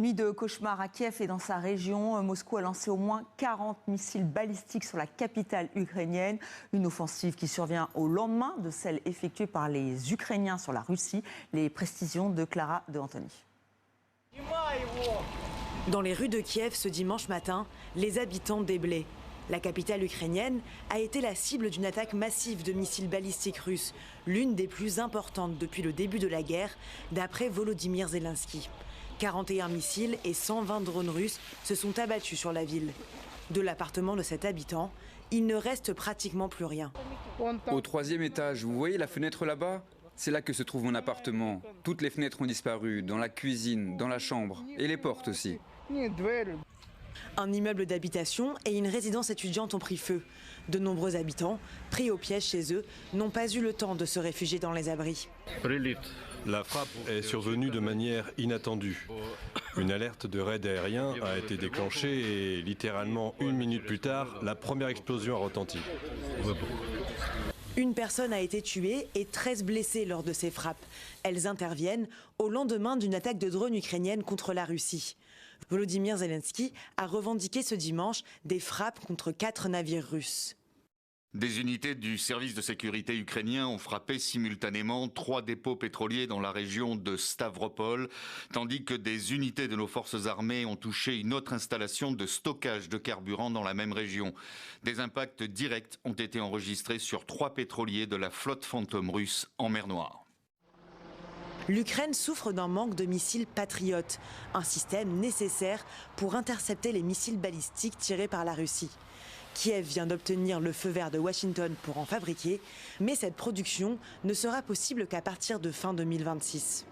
Nuit de cauchemar à Kiev et dans sa région. Moscou a lancé au moins 40 missiles balistiques sur la capitale ukrainienne. Une offensive qui survient au lendemain de celle effectuée par les Ukrainiens sur la Russie. Les précisions de Clara de Antony. Dans les rues de Kiev ce dimanche matin, les habitants déblais. La capitale ukrainienne a été la cible d'une attaque massive de missiles balistiques russes, l'une des plus importantes depuis le début de la guerre, d'après Volodymyr Zelensky. 41 missiles et 120 drones russes se sont abattus sur la ville. De l'appartement de cet habitant, il ne reste pratiquement plus rien. Au 3e étage, vous voyez la fenêtre là-bas ? C'est là que se trouve mon appartement. Toutes les fenêtres ont disparu, dans la cuisine, dans la chambre et les portes aussi. Un immeuble d'habitation et une résidence étudiante ont pris feu. De nombreux habitants, pris au piège chez eux, n'ont pas eu le temps de se réfugier dans les abris. La frappe est survenue de manière inattendue. Une alerte de raid aérien a été déclenchée et littéralement 1 minute plus tard, la première explosion a retenti. Une personne a été tuée et 13 blessés lors de ces frappes. Elles interviennent au lendemain d'une attaque de drone ukrainienne contre la Russie. Volodymyr Zelensky a revendiqué ce dimanche des frappes contre 4 navires russes. Des unités du service de sécurité ukrainien ont frappé simultanément 3 dépôts pétroliers dans la région de Stavropol, tandis que des unités de nos forces armées ont touché une autre installation de stockage de carburant dans la même région. Des impacts directs ont été enregistrés sur 3 pétroliers de la flotte fantôme russe en mer Noire. L'Ukraine souffre d'un manque de missiles patriotes, un système nécessaire pour intercepter les missiles balistiques tirés par la Russie. Kiev vient d'obtenir le feu vert de Washington pour en fabriquer, mais cette production ne sera possible qu'à partir de fin 2026.